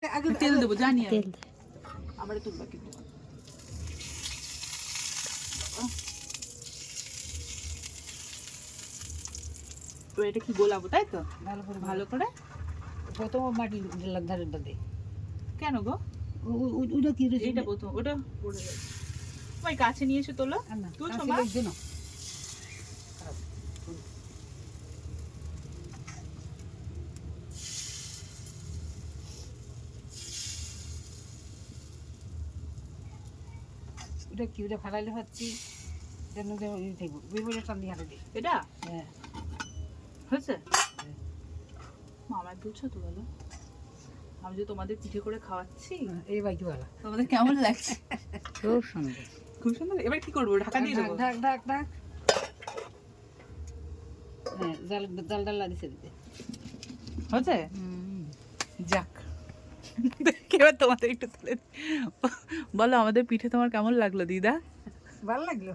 তেল দেবো জানি তেল আবার তুলবা কিন্তু তো এটা কি গোলাবো তাই তো ভালো করে প্রথম মাটি ধারেরটা দে কেন গো ওটা কি এইটা প্রথম ওটা পড়ে যাবে ভাই কাছে নিয়ে এসে তোলো তুলছো মা ওটা কি ওটা ফালাইলে পাচ্ছি এটা হয়েছে মামায় তুলছো তো বলো আমি যে তোমাদের পিঠে করে খাওয়াচ্ছি এই বাইকে ভালো তোমাদের কেমন লাগছে খুব সুন্দর খুব সুন্দর এবার কি করবো ঢাকা দিয়ে দেবো ঢাক ঢাক ঢাক হ্যাঁ জাল জাল ডাল দিছে দিতে হয়েছে যাক এবার তোমাদের একটু তুলে বলো আমাদের পিঠে তোমার কেমন লাগলো দিদা ভালো লাগলো